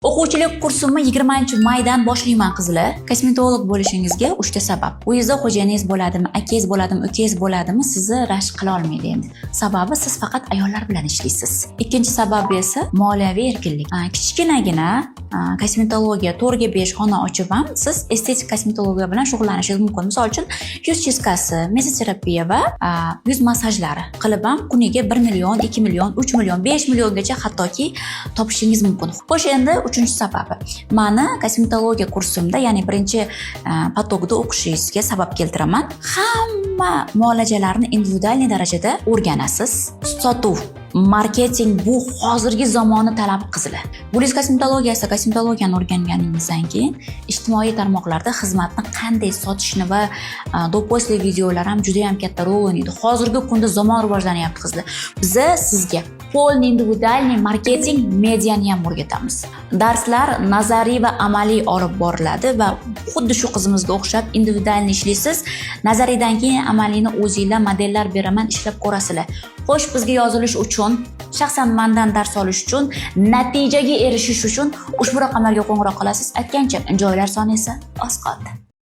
O'quvchilik kursimni 20-maydan boshlayman qizlar. Kosmetolog bo'lishingizga 3 ta sabab. Uyingizda xo'jayiningiz bo'ladimi, akangiz bo'ladimi, ukangiz bo'ladimi, sizni rashk qila olmaydi endi. Sababi siz faqat ayollar bilan ishlaysiz. Ikkinchi sababi esa moliyaviy erkinlik. Kichkinagina kosmetologiya 4 ga 5 xona ochib ham siz estetik kosmetologiya bilan shug'ullanishingiz mumkin. Misol uchun yuz chizkasi, mezoterapiya va yuz masajlari qilib ham kuniga 1 million, 2 million, 3 million, 5 milliongacha hattoki topishingiz mumkin. Xo'sh, endi uchinchi sababi. Mani kosmetologiya kursimda, ya'ni birinchi potokda o'qishingizga sabab keltiraman. Hamma muolajalarni individual darajada o'rganasiz. Sotuv, marketing bu hozirgi zamonni talabi qizlar. Bulis kosmetologiyani o'rganganingizdan keyin ijtimoiy tarmoqlarda xizmatni qanday sotishni va do'posli videolar ham juda ham katta rol o'ynaydi. Hozirgi kunda zamon rivojlanyapti qizlar. Biz sizga polni individualniy marketing mediani ham o'rgatamiz. Darslar nazariy va amaliy olib boriladi va xuddi shu qizimizga o'xshab individualni ishlaysiz. Nazariydan keyin amaliyni o'zingizlar modellar beraman, ishlab ko'rasizlar. Xo'sh, bizga yozilish uchun, shaxsan mendan dars olish uchun, natijaga erishish uchun ushbu raqamlarga qo'ng'iroq qilasiz. Aytgancha, joylar soni esa oz qoldi.